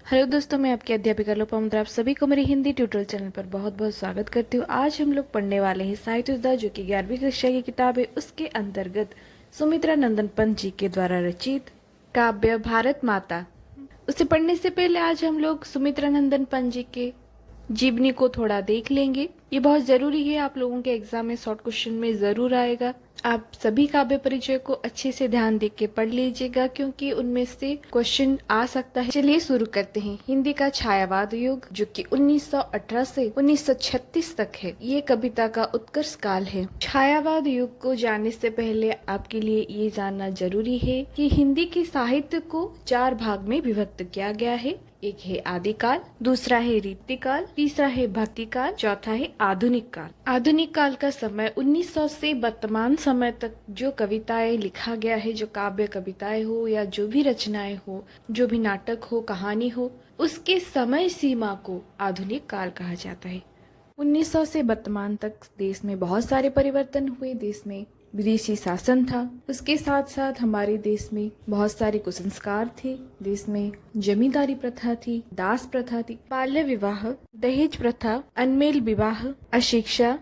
Hello दोस्तों, मैं आपकी अध्यापिका लोपामुद्रा आप सभी को मेरे हिंदी ट्यूटोरियल चैनल पर बहुत बहुत स्वागत करती हूँ। आज हम लोग पढ़ने वाले हैं साहित्य सुधा, जो कि 11वीं कक्षा की किताब है। उसके अंतर्गत सुमित्रा नंदन पंत जी के द्वारा रचित काव्य भारत माता। उसे पढ़ने से पहले आज हम लोग सुमित्रा नंदन पंत जी के जीवनी को थोड़ा देख लेंगे। ये बहुत जरूरी है, आप लोगों के एग्जाम में शॉर्ट क्वेश्चन में जरूर आएगा। आप सभी काव्य परिचय को अच्छे से ध्यान देके के पढ़ लीजिएगा, क्योंकि उनमें से क्वेश्चन आ सकता है। चलिए शुरू करते हैं। हिंदी का छायावाद युग, जो कि 1918 से 1936 तक है, ये कविता का उत्कर्ष काल है। छायावाद युग को जानने से पहले आपके लिए ये जानना जरूरी है कि हिंदी के साहित्य को 4 भाग में विभक्त किया गया है। एक है आदिकाल, दूसरा है रीतिकाल, तीसरा है भक्तिकाल, चौथा है आधुनिक काल। आधुनिक काल का समय 1900 से वर्तमान समय तक जो कविताएं लिखा गया है, जो काव्य कविताएं हो या जो भी रचनाएं हो, जो भी नाटक हो, कहानी हो, उसके समय सीमा को आधुनिक काल कहा जाता है। 1900 से वर्तमान तक देश में बहुत सारे परिवर्तन हुए। देश में विदेशी शासन था, उसके साथ साथ हमारे देश में बहुत सारे कुसंस्कार थे। देश में जमींदारी प्रथा थी, दास प्रथा थी, बाल्य विवाह, दहेज प्रथा, अनमेल विवाह, अशिक्षा,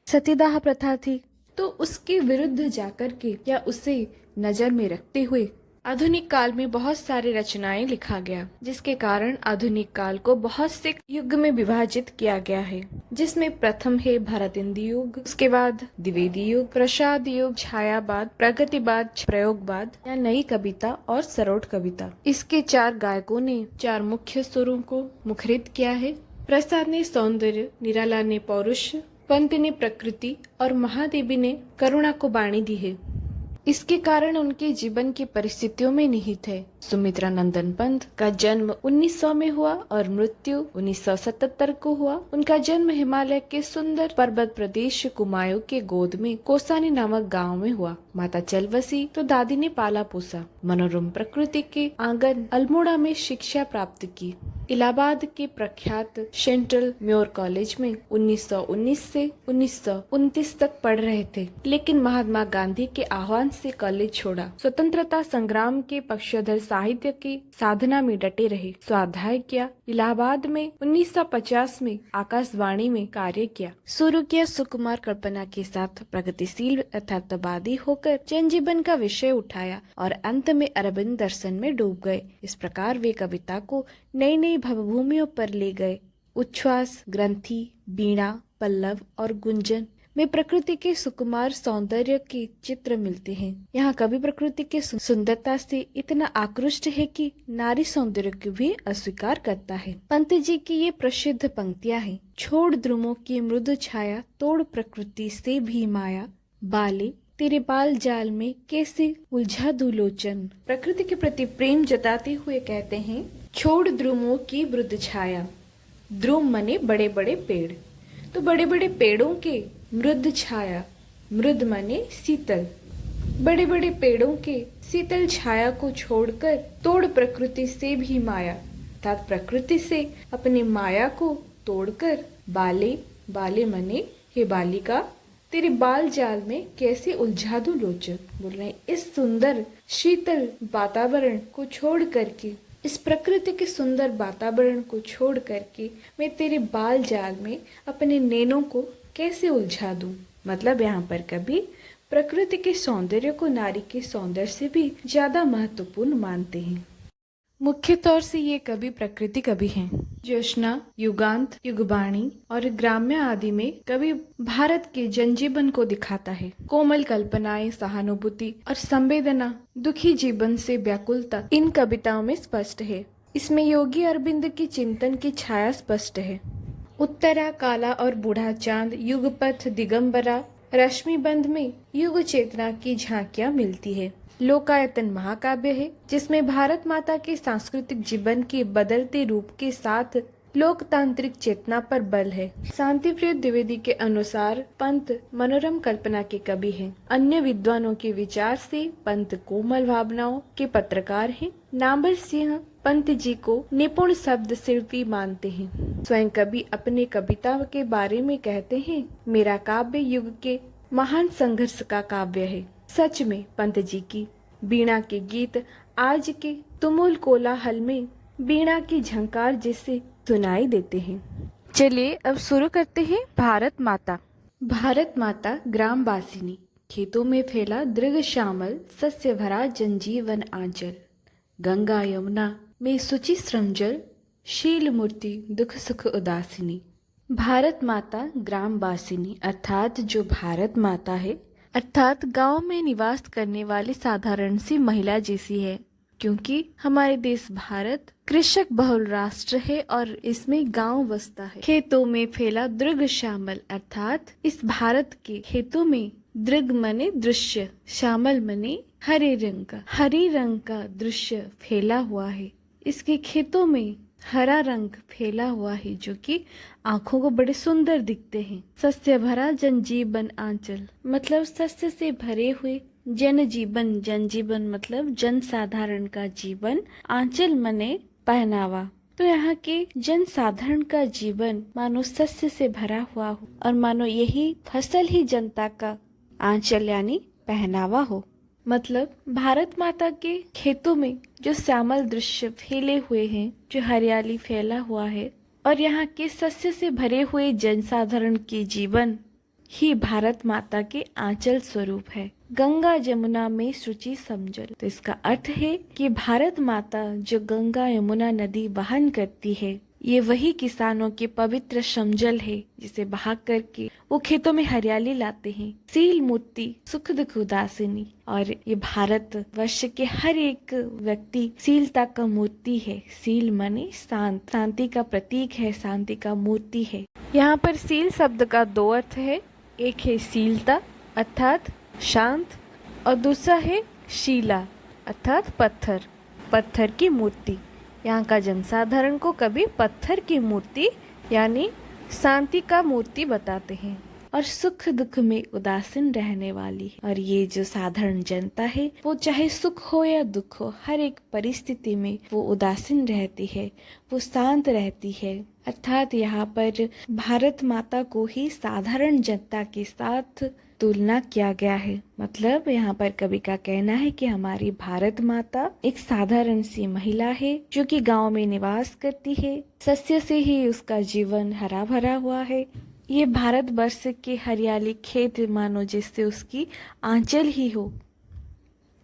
सतीदाह प्रथा थी। तो उसके विरुद्ध जाकर के या उसे नजर में रखते हुए आधुनिक काल में बहुत सारे रचनाएं लिखा गया, जिसके कारण आधुनिक काल को बहुत से युग में विभाजित किया गया है। जिसमें प्रथम है भारतेंदु युग, उसके बाद द्विवेदी युग, प्रसाद युग, छायावाद, प्रगतिवाद, प्रयोगवाद या नई कविता और सरोठ कविता। इसके 4 गायकों ने 4 मुख्य स्वरों को मुखरित किया है। प्रसाद ने सौंदर्य, निराला ने पौरुष, पंत ने प्रकृति और महादेवी ने करुणा को वाणी दी है। इसके कारण उनके जीवन की परिस्थितियों में निहित है। सुमित्रा नंदन पंत का जन्म 1900 में हुआ और मृत्यु 1977 को हुआ। उनका जन्म हिमालय के सुंदर पर्वत प्रदेश कुमायूं के गोद में कोसानी नामक गांव में हुआ। माता चल बसी तो दादी ने पाला पोसा। मनोरम प्रकृति के आंगन अल्मोड़ा में शिक्षा प्राप्त की। इलाहाबाद के प्रख्यात सेंट्रल म्योर कॉलेज में 1919 से 1929 तक पढ़ रहे थे, लेकिन महात्मा गांधी के आह्वान से कॉलेज छोड़ा। स्वतंत्रता संग्राम के पक्षधर साहित्य की साधना में डटे रहे। स्वाध्याय किया। इलाहाबाद में 1950 में आकाशवाणी में कार्य किया। शुरू किया सुकुमार कल्पना के साथ प्रगतिशील यथार्थवादी होकर जनजीवन का विषय उठाया और अंत में अरविंद दर्शन में डूब गए। इस प्रकार वे कविता को नई नई भवभूमियों पर ले गए। उच्छ्वास, ग्रंथि, वीणा, पल्लव और गुंजन में प्रकृति के सुकुमार सौंदर्य के चित्र मिलते हैं। यहाँ कवि प्रकृति के सुंदरता से इतना आकृष्ट है कि नारी सौंदर्य को भी अस्वीकार करता है। पंत जी की ये प्रसिद्ध पंक्तियां हैं। छोड़ द्रुमों की मृदु छाया, तोड़ प्रकृति से भी माया, बाले तेरे बाल जाल में कैसे उलझा दूं लोचन। प्रकृति के प्रति प्रेम जताते हुए कहते हैं, छोड़ द्रुमों की मृदु छाया। द्रुम मने बड़े बड़े पेड़, तो बड़े बड़े पेड़ों के मृद छाया, मृद मने शीतल, बड़े बड़े पेड़ों के शीतल छाया को छोड़कर तोड़ प्रकृति से भी माया, अर्थात प्रकृति से अपनी माया को तोड़कर बाले, बाले मने हे बालिका, तेरे बाल जाल में कैसे उलझा दूं लोचन। बोल रहे हैं, इस सुंदर शीतल वातावरण को छोड़ करके, इस प्रकृति के सुंदर वातावरण को छोड़ करके मैं तेरे बाल जाल में अपने नैनों को कैसे उलझा दूं। मतलब यहाँ पर कभी प्रकृति के सौंदर्य को नारी के सौंदर्य से भी ज्यादा महत्वपूर्ण मानते हैं। मुख्य तौर से ये कवि प्रकृति कवि हैं। ज्योत्स्ना, युगांत, युगवाणी और ग्राम्य आदि में कवि भारत के जनजीवन को दिखाता है। कोमल कल्पनाएं, सहानुभूति और संवेदना, दुखी जीवन से व्याकुलता इन कविताओं में स्पष्ट है। इसमें योगी अरविंद की चिंतन की छाया स्पष्ट है। उत्तरा, काला और बूढ़ा चांद, युगपथ, दिगंबरा, रश्मिबंध में युग चेतना की झांकियां मिलती है। लोकायतन महाकाव्य है, जिसमें भारत माता के सांस्कृतिक जीवन के बदलते रूप के साथ लोकतांत्रिक चेतना पर बल है। शांतिप्रिय द्विवेदी के अनुसार पंत मनोरम कल्पना के कवि हैं। अन्य विद्वानों के विचार से पंत कोमल भावनाओं के पत्रकार हैं। नामवर सिंह पंत जी को निपुण शब्द शिल्पी मानते हैं। स्वयं कवि अपने कविता के बारे में कहते हैं, मेरा काव्य युग के महान संघर्ष का काव्य है। सच में पंत जी की वीणा के गीत आज के तुमुल कोलाहल में वीणा की झंकार जैसे सुनाई देते हैं। चलिए अब शुरू करते हैं। भारत माता। भारत माता ग्रामवासिनी, खेतों में फैला दृढ़ श्यामल, सस्य भरा जनजीवन आंचल। गंगा यमुना में सुचि श्रमजल, शील मूर्ति दुख सुख उदासिनी। भारत माता ग्रामवासिनी अर्थात जो भारत माता है, अर्थात गांव में निवास करने वाली साधारण सी महिला जैसी है, क्योंकि हमारे देश भारत कृषक बहुल राष्ट्र है और इसमें गांव बसता है। खेतों में फैला दृढ़ श्यामल अर्थात इस भारत के खेतों में दृग मने दृश्य, श्यामल मने हरे रंग का दृश्य फैला हुआ है। इसके खेतों में हरा रंग फैला हुआ है जो कि आंखों को बड़े सुंदर दिखते हैं। सस्य भरा जनजीवन आंचल मतलब सस्य से भरे हुए जनजीवन, जनजीवन मतलब जनसाधारण का जीवन, आंचल मने पहनावा। तो यहाँ के जनसाधारण का जीवन मानो सस्य से भरा हुआ हो और मानो यही फसल ही जनता का आंचल यानी पहनावा हो। मतलब भारत माता के खेतों में जो श्यामल दृश्य फैले हुए हैं, जो हरियाली फैला हुआ है और यहाँ के सस्य से भरे हुए जनसाधारण के जीवन ही भारत माता के आंचल स्वरूप है। गंगा जमुना में शुचि समजल, तो इसका अर्थ है कि भारत माता जो गंगा यमुना नदी वहन करती है, ये वही किसानों के पवित्र समजल है जिसे बहा करके वो खेतों में हरियाली लाते हैं। सील मूर्ति सुख दुख उदासिनी, और ये भारत वर्ष के हर एक व्यक्ति सीलता का मूर्ति है। सील माने शांत, शांति का प्रतीक है, शांति का मूर्ति है। यहाँ पर सील शब्द का दो अर्थ है, एक है सीलता अर्थात शांत और दूसरा है शीला अर्थात पत्थर, पत्थर की मूर्ति। यहाँ का जनसाधारण को कभी पत्थर की मूर्ति यानी शांति का मूर्ति बताते हैं और सुख दुख में उदासीन रहने वाली। और ये जो साधारण जनता है वो चाहे सुख हो या दुख हो, हर एक परिस्थिति में वो उदासीन रहती है, वो शांत रहती है। अर्थात यहाँ पर भारत माता को ही साधारण जनता के साथ तुलना किया गया है। मतलब यहाँ पर कवि का कहना है कि हमारी भारत माता एक साधारण सी महिला है जो कि गांव में निवास करती है, सस्य से ही उसका जीवन हरा भरा हुआ है। ये भारत वर्ष के हरियाली खेत मानो जैसे उसकी आंचल ही हो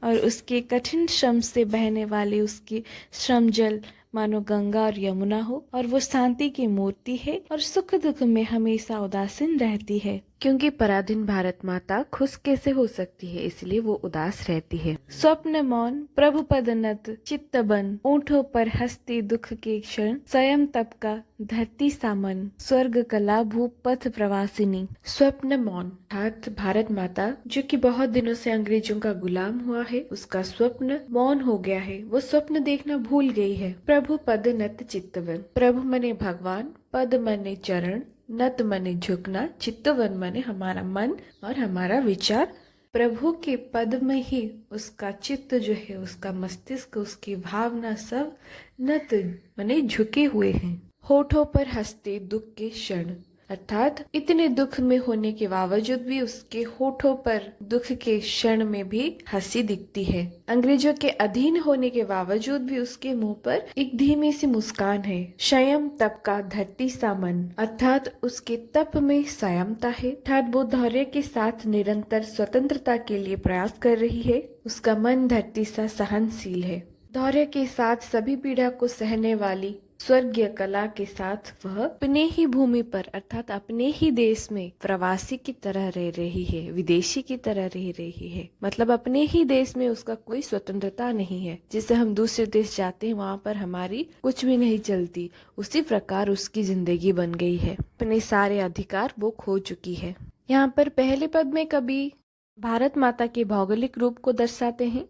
और उसके कठिन श्रम से बहने वाले उसके श्रम जल मानो गंगा और यमुना हो, और वो शांति की मूर्ति है और सुख दुख में हमेशा उदासीन रहती है। क्योंकि पराधीन भारत माता खुश कैसे हो सकती है, इसलिए वो उदास रहती है। स्वप्न मौन प्रभु पदनत चित्त बन, ऊँठों पर हंसते दुख के क्षण, स्वयं तप का धरती सामन, स्वर्ग कला भूप पथ प्रवासिनी। स्वप्न मौन अर्थात भारत माता जो कि बहुत दिनों से अंग्रेजों का गुलाम हुआ है, उसका स्वप्न मौन हो गया है, वो स्वप्न देखना भूल गई है। प्रभु पद नत चित्तवन, प्रभु मने भगवान, पद मने चरण, नत मने झुकना, चित्तवन मने हमारा मन और हमारा विचार। प्रभु के पद में ही उसका चित्त जो है, उसका मस्तिष्क, उसकी भावना सब नत मने झुके हुए हैं। होठों पर हंसते दुख के क्षण अर्थात इतने दुख में होने के बावजूद भी उसके होठों पर दुख के क्षण में भी हंसी दिखती है। अंग्रेजों के अधीन होने के बावजूद भी उसके मुंह पर एक धीमी सी मुस्कान है। संयम तप का धरती सामन अर्थात उसके तप में संयमता है, अर्थात वो धैर्य के साथ निरंतर स्वतंत्रता के लिए प्रयास कर रही है। उसका मन धरती सा सहनशील है। धैर्य के साथ सभी पीड़ा को सहने वाली स्वर्गीय कला के साथ वह अपने ही भूमि पर अर्थात अपने ही देश में प्रवासी की तरह रह रही है, विदेशी की तरह रह रही है। मतलब अपने ही देश में उसका कोई स्वतंत्रता नहीं है। जिससे हम दूसरे देश जाते हैं वहाँ पर हमारी कुछ भी नहीं चलती, उसी प्रकार उसकी जिंदगी बन गई है। अपने सारे अधिकार वो खो चुकी है। यहाँ पर पहले पद में कवि भारत माता के भौगोलिक रूप को दर्शाते हैं,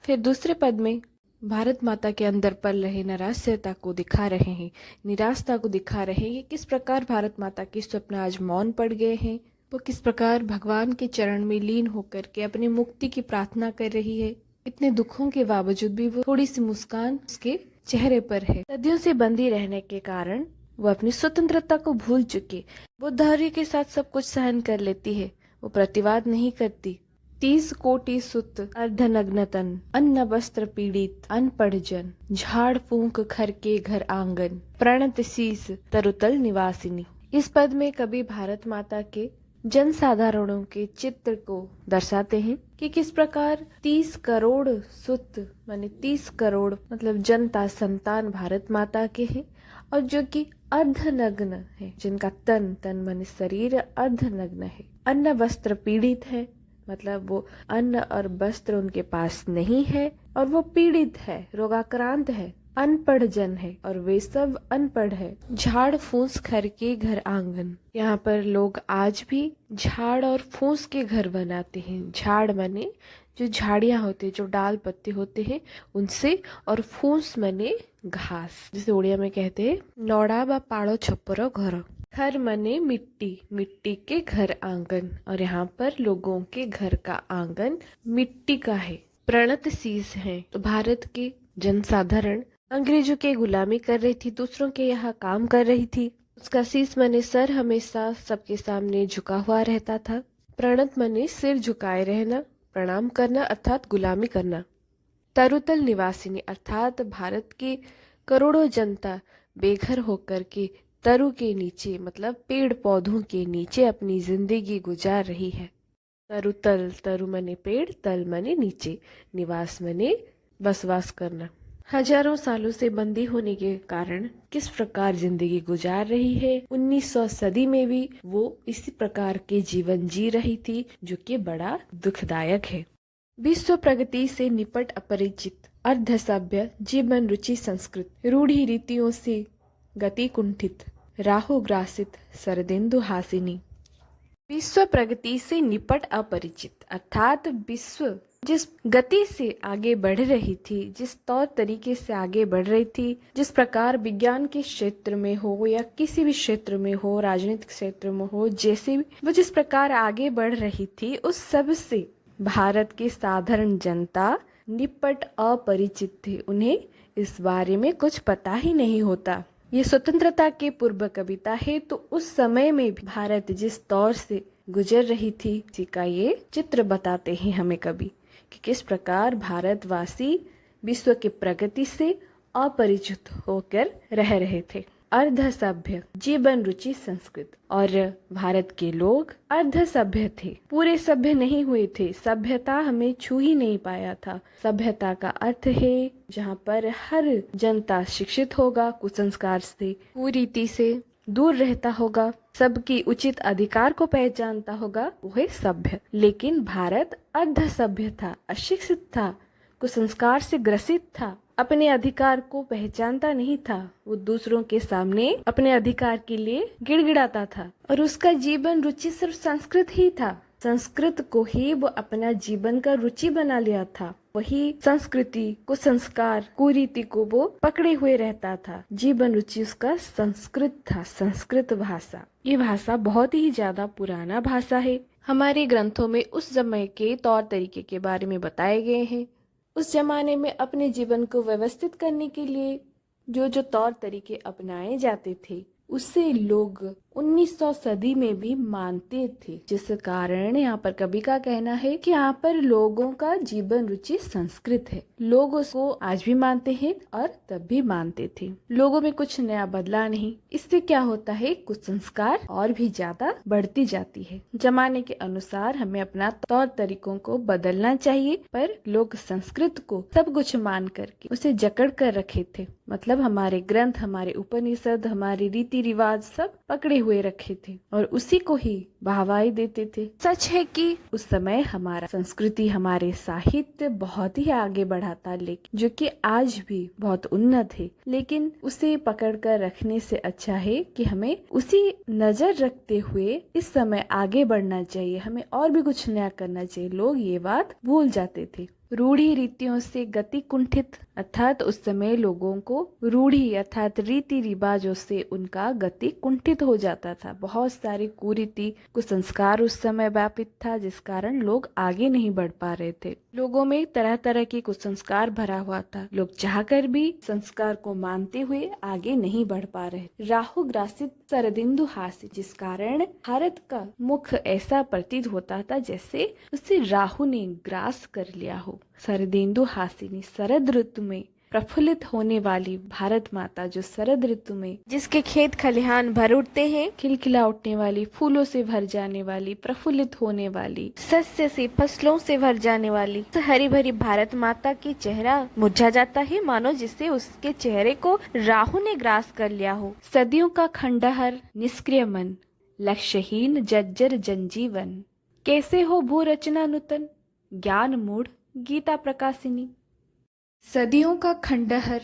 फिर दूसरे पद में भारत माता के अंदर पल रहे निराश्यता को दिखा रहे हैं, निराशता को दिखा रहे हैं। किस प्रकार भारत माता के स्वप्न आज मौन पड़ गए हैं, वो किस प्रकार भगवान के चरण में लीन होकर के अपनी मुक्ति की प्रार्थना कर रही है। इतने दुखों के बावजूद भी वो थोड़ी सी मुस्कान उसके चेहरे पर है। सदियों से बंदी रहने के कारण वो अपनी स्वतंत्रता को भूल चुकी। वो धैर्य के साथ सब कुछ सहन कर लेती है, वो प्रतिवाद नहीं करती, 30 कोटि सुत अर्धनग्न तन, अन्न वस्त्र पीड़ित अनपढ़ जन, झाड़ फूंक घर के घर आंगन, प्रणत शीस तरुतल निवासिनी। इस पद में कवि भारत माता के जनसाधारणों के चित्र को दर्शाते हैं कि किस प्रकार 30 करोड़ सुत माने 30 करोड़ मतलब जनता संतान भारत माता के हैं और जो कि अर्धनग्न है, जिनका तन माने शरीर अर्धनग्न है। अन्न वस्त्र पीड़ित है मतलब वो अन्न और वस्त्र उनके पास नहीं है और वो पीड़ित है, रोगाक्रांत है। अनपढ़ जन है और वे सब अनपढ़ है। झाड़ फूस घर के घर आंगन, यहाँ पर लोग आज भी झाड़ और फूस के घर बनाते हैं। झाड़ माने जो झाड़ियाँ होते हैं, जो डाल पत्ते होते हैं उनसे, और फूस माने घास, जिसे उड़िया में कहते हैं नौड़ा बा पाड़ो छप्परो घर। घर माने मिट्टी, मिट्टी के घर आंगन, और यहाँ पर लोगों के घर का आंगन मिट्टी का है। प्रणत शीस है, तो भारत के जनसाधारण अंग्रेजों के गुलामी कर रही थी, दूसरों के यहाँ काम कर रही थी। उसका शीस माने सर हमेशा सबके सामने झुका हुआ रहता था। प्रणत माने सिर झुकाए रहना, प्रणाम करना अर्थात गुलामी करना। तरुतल निवासिनी अर्थात भारत की करोड़ों जनता बेघर होकर के तरु के नीचे मतलब पेड़ पौधों के नीचे अपनी जिंदगी गुजार रही है। तरुतल, तरु माने पेड़, तल माने नीचे, निवास माने बसवास करना। हजारों सालों से बंदी होने के कारण किस प्रकार जिंदगी गुजार रही है। 1900 सदी में भी वो इसी प्रकार के जीवन जी रही थी, जो कि बड़ा दुखदायक है। विश्व प्रगति से निपट अपरिचित अर्ध सभ्य जीवन रुचि संस्कृत, रूढ़ी रीतियों से गति कुंठित, राहु ग्रासित शरदेंदु हासिनी। विश्व प्रगति से निपट अपरिचित अर्थात विश्व जिस गति से आगे बढ़ रही थी, जिस तौर तरीके से आगे बढ़ रही थी, जिस प्रकार विज्ञान के क्षेत्र में हो या किसी भी क्षेत्र में हो, राजनीतिक क्षेत्र में हो, जैसे भी वो जिस प्रकार आगे बढ़ रही थी, उस सब से भारत की साधारण जनता निपट अपरिचित थी। उन्हें इस बारे में कुछ पता ही नहीं होता। ये स्वतंत्रता के पूर्व कविता है, तो उस समय में भी भारत जिस दौर से गुजर रही थी, इसी का ये चित्र बताते हैं हमें कवि कि किस प्रकार भारतवासी विश्व की प्रगति से अपरिचित होकर रह रहे थे। अर्ध सभ्य जीवन रुचि संस्कृत, और भारत के लोग अर्ध सभ्य थे, पूरे सभ्य नहीं हुए थे। सभ्यता हमें छू ही नहीं पाया था। सभ्यता का अर्थ है जहाँ पर हर जनता शिक्षित होगा, कुसंस्कार से कुरीति से दूर रहता होगा, सबकी उचित अधिकार को पहचानता होगा, वह सभ्य। लेकिन भारत अर्ध सभ्य था, अशिक्षित था, कुसंस्कार से ग्रसित था, अपने अधिकार को पहचानता नहीं था। वो दूसरों के सामने अपने अधिकार के लिए गिड़गिड़ाता था, और उसका जीवन रुचि सिर्फ संस्कृत ही था। संस्कृत को ही वो अपना जीवन का रुचि बना लिया था। वही संस्कृति को, संस्कार, कुरीति को वो पकड़े हुए रहता था। जीवन रुचि उसका संस्कृत था, संस्कृत भाषा। ये भाषा बहुत ही ज्यादा पुराना भाषा है। हमारे ग्रंथों में उस समय के तौर तरीके के बारे में बताए गए हैं। उस जमाने में अपने जीवन को व्यवस्थित करने के लिए जो जो तौर तरीके अपनाए जाते थे, उससे लोग 1900 सदी में भी मानते थे, जिस कारण यहाँ पर कवि का कहना है कि यहाँ पर लोगों का जीवन रुचि संस्कृत है। लोग उसको आज भी मानते हैं और तब भी मानते थे। लोगों में कुछ नया बदला नहीं। इससे क्या होता है, कुसंस्कार और भी ज्यादा बढ़ती जाती है। जमाने के अनुसार हमें अपना तौर तरीकों को बदलना चाहिए, पर लोग संस्कृत को सब कुछ मान करके उसे जकड़ कर रखे थे। मतलब हमारे ग्रंथ, हमारे उपनिषद, हमारे रीति रिवाज सब पकड़े हुए रखे थे और उसी को ही वाहवाही देते थे। सच है कि उस समय हमारा संस्कृति, हमारे साहित्य बहुत ही आगे बढ़ा था, लेकिन जो कि आज भी बहुत उन्नत है। लेकिन उसे पकड़ कर रखने से अच्छा है कि हमें उसी नजर रखते हुए इस समय आगे बढ़ना चाहिए। हमें और भी कुछ नया करना चाहिए। लोग ये बात भूल जाते थे। रूढ़ी रीतियों से गति कुंठित, अर्थात उस समय लोगों को रूढ़ी अर्थात रीति रिवाजों से उनका गति कुंठित हो जाता था। बहुत सारी कुरीति कुसंस्कार उस समय व्यापित था, जिस कारण लोग आगे नहीं बढ़ पा रहे थे। लोगों में तरह तरह के कुसंस्कार भरा हुआ था। लोग चाहकर भी संस्कार को मानते हुए आगे नहीं बढ़ पा रहे। राहु ग्रासित शरदिंदु हास्य, जिस कारण भारत का मुख ऐसा प्रतीत होता था जैसे उसे राहु ने ग्रास कर लिया हो। शरदिंदु हासिनी, शरद ऋतु में प्रफुल्लित होने वाली भारत माता, जो शरद ऋतु में जिसके खेत खलिहान भर उठते हैं, खिलखिला उठने वाली, फूलों से भर जाने वाली, प्रफुल्लित होने वाली, सस्य से फसलों से भर जाने वाली हरी भरी भारत माता की चेहरा मुरझा जाता है, मानो जिससे उसके चेहरे को राहु ने ग्रास कर लिया हो। सदियों का खंडहर निष्क्रिय मन, लक्ष्यहीन जर्जर जनजीवन, कैसे हो भू रचना नूतन, ज्ञान मूढ़ गीता प्रकाशिनी। सदियों का खंडहर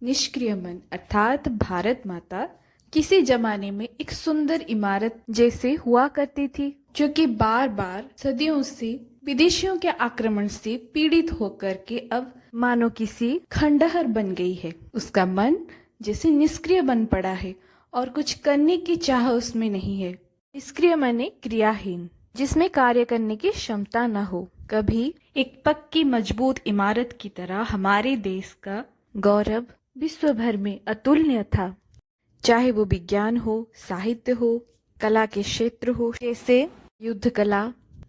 निष्क्रिय मन, अर्थात भारत माता किसी जमाने में एक सुंदर इमारत जैसे हुआ करती थी, जो कि बार बार सदियों से विदेशियों के आक्रमण से पीड़ित होकर के अब मानो किसी खंडहर बन गई है। उसका मन जैसे निष्क्रिय बन पड़ा है और कुछ करने की चाह उसमें नहीं है। निष्क्रिय माने क्रियाहीन, जिसमें कार्य करने की क्षमता न हो। कभी एक पक्की मजबूत इमारत की तरह हमारे देश का गौरव विश्व भर में अतुलनीय था, चाहे वो विज्ञान हो, साहित्य हो, कला के क्षेत्र हो, जैसे युद्ध कला,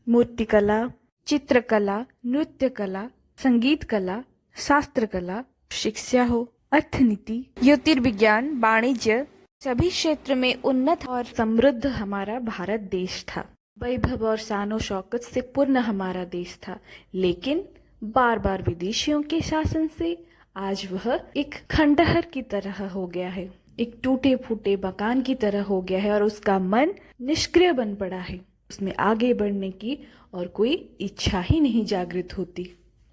मूर्ति कला, चित्रकला, नृत्य कला, संगीत कला, शास्त्र कला, शिक्षा हो, अर्थनीति, ज्योतिर्विज्ञान, वाणिज्य, सभी क्षेत्र में उन्नत और समृद्ध हमारा भारत देश था। वैभव और शानो शौकत से पूर्ण हमारा देश था, लेकिन बार बार विदेशियों के शासन से आज वह एक खंडहर की तरह हो गया है, एक टूटे फूटे मकान की तरह हो गया है और उसका मन निष्क्रिय बन पड़ा है। उसमें आगे बढ़ने की और कोई इच्छा ही नहीं जागृत होती।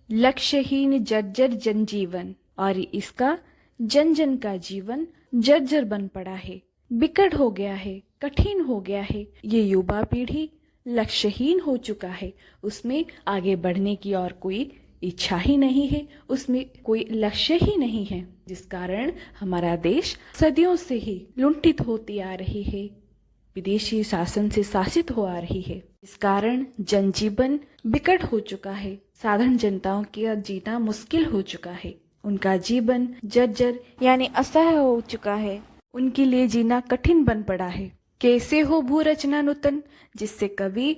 लक्ष्यहीन जर्जर जनजीवन, और इसका जन जन का जीवन जर्जर बन पड़ा है, विकट हो गया है, कठिन हो गया है। ये युवा पीढ़ी लक्ष्यहीन हो चुका है, उसमें आगे बढ़ने की और कोई इच्छा ही नहीं है, उसमें कोई लक्ष्य ही नहीं है, जिस कारण हमारा देश सदियों से ही लुंठित होती आ रही है, विदेशी शासन से शासित हो आ रही है। इस कारण जनजीवन विकट हो चुका है, साधारण जनताओं का जीना मुश्किल हो चुका है, उनका जीवन जर्जर यानी असह्य हो चुका है, उनके लिए जीना कठिन बन पड़ा है। कैसे हो भू रचना नूतन, जिससे कवि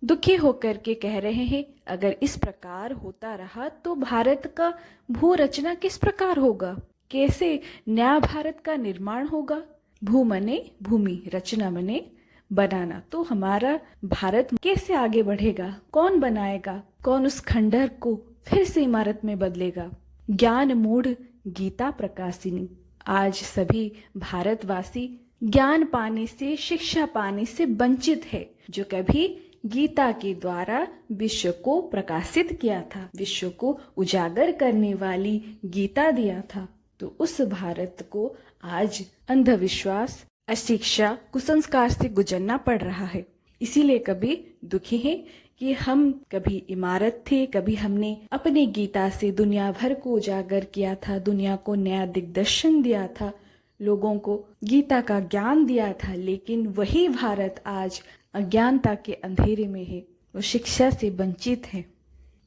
दुखी होकर के कह रहे हैं, अगर इस प्रकार होता रहा तो भारत का भू रचना किस प्रकार होगा, कैसे नया भारत का निर्माण होगा। भू मने भूमि, रचना मने बनाना, तो हमारा भारत कैसे आगे बढ़ेगा, कौन बनाएगा, कौन उस खंडहर को फिर से इमारत में बदलेगा। ज्ञान मूढ़ गीता प्रकाशिनी, आज सभी भारतवासी ज्ञान पाने से, शिक्षा पाने से वंचित है, जो कभी गीता के द्वारा विश्व को प्रकाशित किया था, विश्व को उजागर करने वाली गीता दिया था। तो उस भारत को आज अंधविश्वास, अशिक्षा, कुसंस्कार से गुजरना पड़ रहा है। इसीलिए कभी दुखी है कि हम कभी इमारत थे, कभी हमने अपने गीता से दुनिया भर को उजागर किया था, दुनिया को नया दिग्दर्शन दिया था, लोगों को गीता का ज्ञान दिया था, लेकिन वही भारत आज अज्ञानता के अंधेरे में है, वो शिक्षा से वंचित है।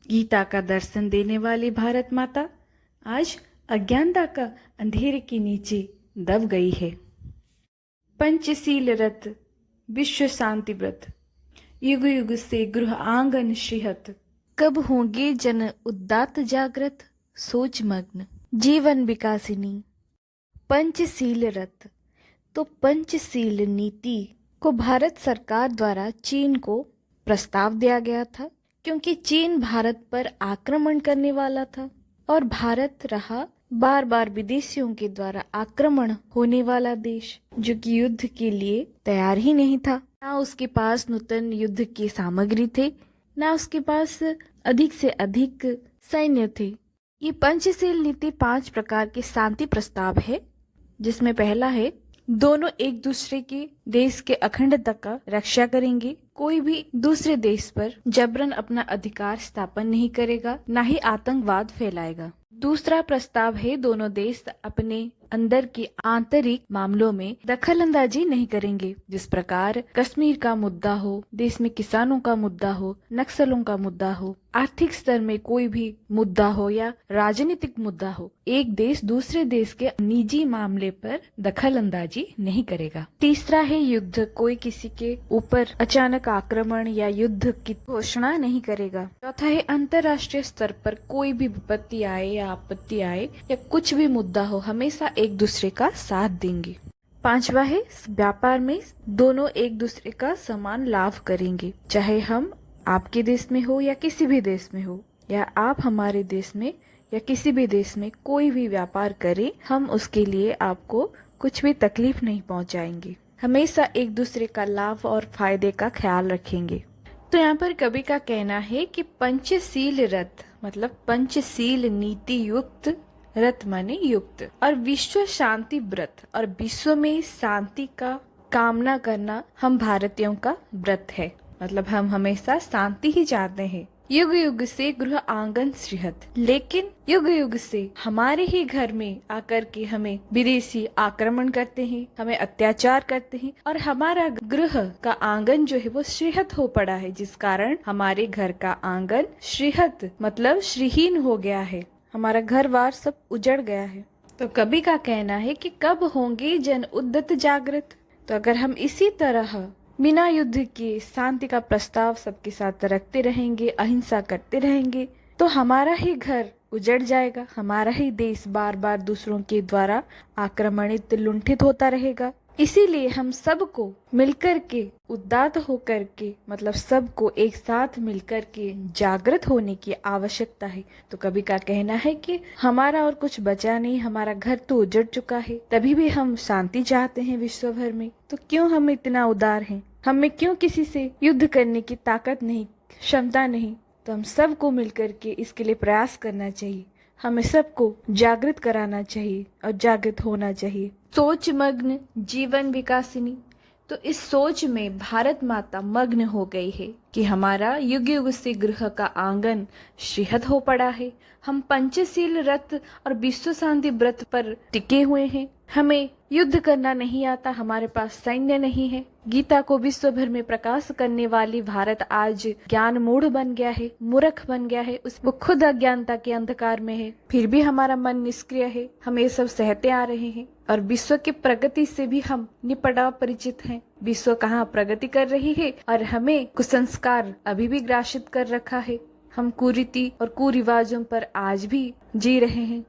गीता का दर्शन देने वाली भारत माता आज अज्ञानता का अंधेरे के नीचे दब गई है। पंचशील रत विश्व शांति व्रत, युग युग से गृह आंगन श्रीहत, कब होंगे जन उदात्त जागृत, सोच मग्न जीवन विकासिनी। पंचशील रत, तो पंचशील नीति को भारत सरकार द्वारा चीन को प्रस्ताव दिया गया था, क्योंकि चीन भारत पर आक्रमण करने वाला था और भारत रहा बार बार विदेशियों के द्वारा आक्रमण होने वाला देश, जो कि युद्ध के लिए तैयार ही नहीं था। ना उसके पास नूतन युद्ध की सामग्री थे, ना उसके पास अधिक से अधिक सैन्य थे। ये पंचशील नीति 5 प्रकार के शांति प्रस्ताव है, जिसमें पहला है दोनों एक दूसरे के देश के अखंडता का रक्षा करेंगे। कोई भी दूसरे देश पर जबरन अपना अधिकार स्थापन नहीं करेगा, ना ही आतंकवाद फैलाएगा। दूसरा प्रस्ताव है, दोनों देश अपने अंदर के आंतरिक मामलों में दखल अंदाजी नहीं करेंगे। जिस प्रकार कश्मीर का मुद्दा हो, देश में किसानों का मुद्दा हो, नक्सलों का मुद्दा हो, आर्थिक स्तर में कोई भी मुद्दा हो या राजनीतिक मुद्दा हो, एक देश दूसरे देश के निजी मामले पर दखल अंदाजी नहीं करेगा। तीसरा है युद्ध, कोई किसी के ऊपर अचानक आक्रमण या युद्ध की घोषणा नहीं करेगा। चौथा है अंतर्राष्ट्रीय स्तर पर कोई भी विपत्ति आए या आपत्ति आए या कुछ भी मुद्दा हो, हमेशा एक दूसरे का साथ देंगे। पांचवा है व्यापार में दोनों एक दूसरे का समान लाभ करेंगे, चाहे हम आपके देश में हो या किसी भी देश में हो, या आप हमारे देश में या किसी भी देश में कोई भी व्यापार करें, हम उसके लिए आपको कुछ भी तकलीफ नहीं पहुंचाएंगे। हमेशा एक दूसरे का लाभ और फायदे का ख्याल रखेंगे। तो यहाँ पर कवि का कहना है कि पंचशील रथ मतलब पंचशील नीति युक्त, रथ माने युक्त, और विश्व शांति व्रत, और विश्व में शांति का कामना करना हम भारतीयों का व्रत है। मतलब हम हमेशा शांति ही चाहते हैं। युग युग से गृह आंगन श्रीहत, लेकिन युग युग से हमारे ही घर में आकर के हमें विदेशी आक्रमण करते हैं, हमें अत्याचार करते हैं, और हमारा गृह का आंगन जो है वो श्रीहत हो पड़ा है, जिस कारण हमारे घर का आंगन श्रीहत मतलब श्रीहीन हो गया है, हमारा घर बार सब उजड़ गया है। तो कवि का कहना है कि कब होंगे जन उद्यत जागृत। तो अगर हम इसी तरह बिना युद्ध के शांति का प्रस्ताव सबके साथ रखते रहेंगे, अहिंसा करते रहेंगे, तो हमारा ही घर उजड़ जाएगा, हमारा ही देश बार बार दूसरों के द्वारा आक्रमणित लुंठित होता रहेगा। इसीलिए हम सबको मिलकर के उदात्त होकर के मतलब सबको एक साथ मिलकर के जागृत होने की आवश्यकता है। तो कवि का कहना है कि हमारा और कुछ बचा नहीं, हमारा घर तो उजड़ चुका है, तभी भी हम शांति चाहते हैं विश्व भर में। तो क्यों हम इतना उदार हैं, हमें क्यों किसी से युद्ध करने की ताकत नहीं, क्षमता नहीं। तो हम सबको मिलकर के इसके लिए प्रयास करना चाहिए, हमें सबको जागृत कराना चाहिए और जागृत होना चाहिए। सोच मग्न जीवन विकासिनी, तो इस सोच में भारत माता मग्न हो गई है कि हमारा युग युग से गृह का आंगन श्रीहत हो पड़ा है, हम पंचशील रथ और विश्व शांति व्रत पर टिके हुए हैं, हमें युद्ध करना नहीं आता, हमारे पास सैन्य नहीं है। गीता को विश्व भर में प्रकाश करने वाली भारत आज ज्ञान मूढ़ बन गया है, मूर्ख बन गया है, वो खुद अज्ञानता के अंधकार में है, फिर भी हमारा मन निष्क्रिय है, हम ये सब सहते आ रहे हैं। और विश्व की प्रगति से भी हम निपटा परिचित हैं। विश्व कहाँ प्रगति कर रही है और हमें कुसंस्कार अभी भी ग्रासित कर रखा है, हम कुरीति और कुरिवाजों पर आज भी जी रहे हैं।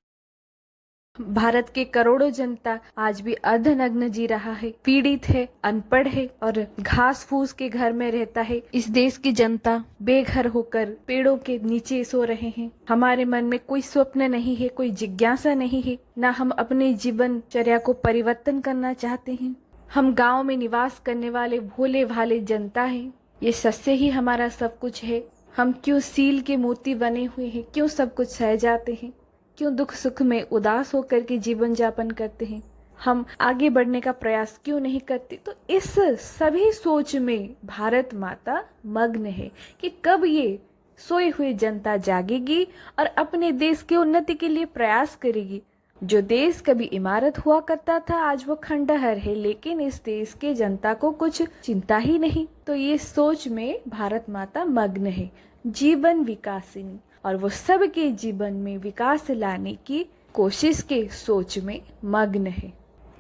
भारत के करोड़ों जनता आज भी अर्धनग्न जी रहा है, पीड़ित है, अनपढ़ है और घास फूस के घर में रहता है। इस देश की जनता बेघर होकर पेड़ों के नीचे सो रहे हैं। हमारे मन में कोई स्वप्न नहीं है, कोई जिज्ञासा नहीं है, ना हम अपने जीवनचर्या को परिवर्तन करना चाहते हैं। हम गांव में निवास करने वाले भोले भाले जनता हैं, ये सच्चे ही हमारा सब कुछ है। हम क्यों सील के मूर्ति बने हुए हैं, क्यों सब कुछ सह जाते हैं, क्यों दुख सुख में उदास होकर के जीवन यापन करते हैं, हम आगे बढ़ने का प्रयास क्यों नहीं करते। तो इस सभी सोच में भारत माता मग्न है कि कब ये सोई हुई जनता जागेगी और अपने देश की उन्नति के लिए प्रयास करेगी। जो देश कभी इमारत हुआ करता था आज वो खंडहर है, लेकिन इस देश के जनता को कुछ चिंता ही नहीं। तो ये सोच में भारत माता मग्न है, जीवन विकासिनी, और वो सबके जीवन में विकास लाने की कोशिश के सोच में मग्न है।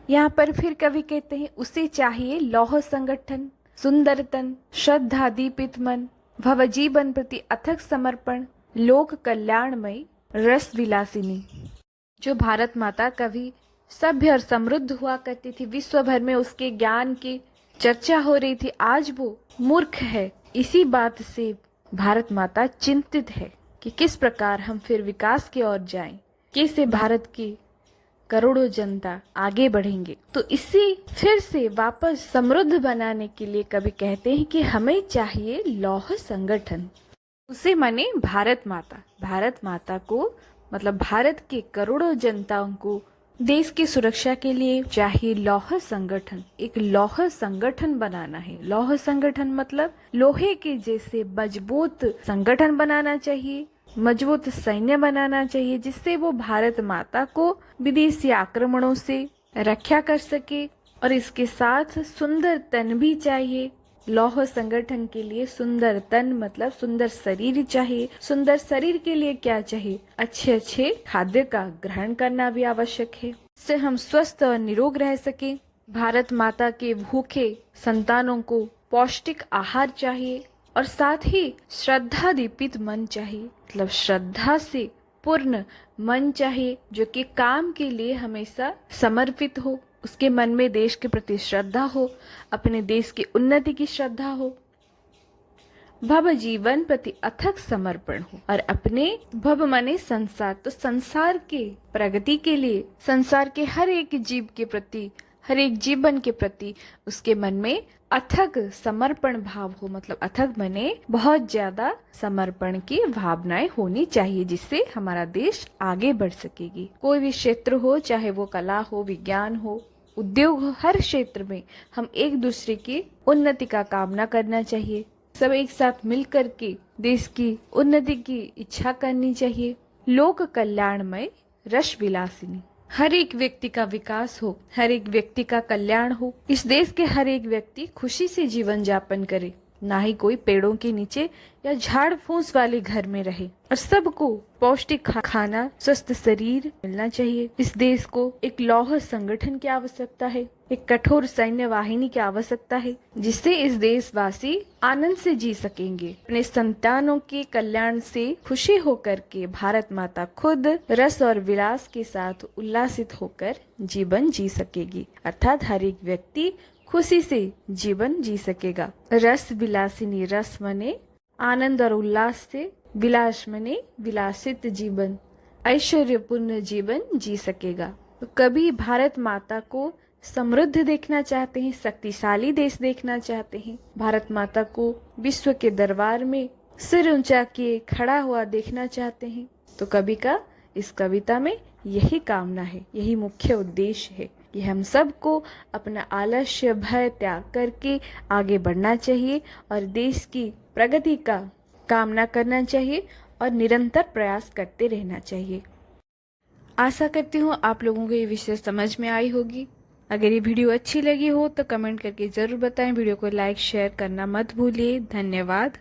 यहाँ पर फिर कवि कहते हैं, उसे चाहिए लौह संगठन, सुंदर तन, श्रद्धा दीपित मन, भव जीवन प्रति अथक समर्पण, लोक कल्याणमयी रस विलासिनी। जो भारत माता कभी सभ्य और समृद्ध हुआ करती थी, विश्व भर में उसके ज्ञान की चर्चा हो रही थी, आज वो मूर्ख है। इसी बात से भारत माता चिंतित है कि किस प्रकार हम फिर विकास की ओर जाएं, कैसे भारत की करोड़ों जनता आगे बढ़ेंगे। तो इसी फिर से वापस समृद्ध बनाने के लिए कवि कहते हैं कि हमें चाहिए लौह संगठन। उसे माने भारत माता, भारत माता को मतलब भारत के करोड़ों जनताओं को देश की सुरक्षा के लिए चाहिए लौह संगठन। एक लौह संगठन बनाना है। लौह संगठन मतलब लोहे के जैसे मजबूत संगठन बनाना चाहिए, मजबूत सैन्य बनाना चाहिए, जिससे वो भारत माता को विदेशी आक्रमणों से रक्षा कर सके। और इसके साथ सुंदर तन भी चाहिए। लौह संगठन के लिए सुंदर तन मतलब सुंदर शरीर चाहिए। सुंदर शरीर के लिए क्या चाहिए? अच्छे अच्छे खाद्य का ग्रहण करना भी आवश्यक है, इससे हम स्वस्थ और निरोग रह सके। भारत माता के भूखे संतानों को पौष्टिक आहार चाहिए और साथ ही श्रद्धा दीपित मन चाहिए, मतलब श्रद्धा से पूर्ण मन चाहिए, जो कि काम के लिए हमेशा समर्पित हो। उसके मन में देश के प्रति श्रद्धा हो, अपने देश की उन्नति की श्रद्धा हो, भव जीवन प्रति अथक समर्पण हो। और अपने भव माने संसार, तो संसार के प्रगति के लिए, संसार के हर एक जीव के प्रति, हर एक जीवन के प्रति उसके मन में अथक समर्पण भाव हो। मतलब अथक माने बहुत ज्यादा समर्पण की भावनाएं होनी चाहिए, जिससे हमारा देश आगे बढ़ सकेगी। कोई भी क्षेत्र हो, चाहे वो कला हो, विज्ञान हो, उद्योग हो, हर क्षेत्र में हम एक दूसरे की उन्नति का कामना करना चाहिए। सब एक साथ मिल करके देश की उन्नति की इच्छा करनी चाहिए। लोक कल्याणमय रस विलासिनी, हर एक व्यक्ति का विकास हो, हर एक व्यक्ति का कल्याण हो। इस देश के हर एक व्यक्ति खुशी से जीवन यापन करे, ना ही कोई पेड़ों के नीचे या झाड़ फूस वाले घर में रहे। और सबको पौष्टिक खाना, स्वस्थ शरीर मिलना चाहिए। इस देश को एक लौह संगठन की आवश्यकता है, एक कठोर सैन्य वाहिनी की आवश्यकता है, जिससे इस देशवासी आनंद से जी सकेंगे। अपने संतानों के कल्याण से खुशी होकर के भारत माता खुद रस और विलास के साथ उल्लासित होकर जीवन जी सकेगी। अर्थात हर एक व्यक्ति खुशी से जीवन जी सकेगा। रस विलासिनी, रस मने आनंद और उल्लास से, विलास मने विलासित जीवन, ऐश्वर्यपूर्ण जीवन जी सकेगा। तो कभी भारत माता को समृद्ध देखना चाहते हैं, शक्तिशाली देश देखना चाहते हैं, भारत माता को विश्व के दरबार में सिर ऊंचा किए खड़ा हुआ देखना चाहते हैं, तो कवि का इस कविता में यही कामना है, यही मुख्य उद्देश्य है कि हम सबको अपना आलस्य भय त्याग करके आगे बढ़ना चाहिए और देश की प्रगति का कामना करना चाहिए और निरंतर प्रयास करते रहना चाहिए। आशा करती हूँ आप लोगों को ये विषय समझ में आई होगी। अगर ये वीडियो अच्छी लगी हो तो कमेंट करके ज़रूर बताएं। वीडियो को लाइक शेयर करना मत भूलिए। धन्यवाद।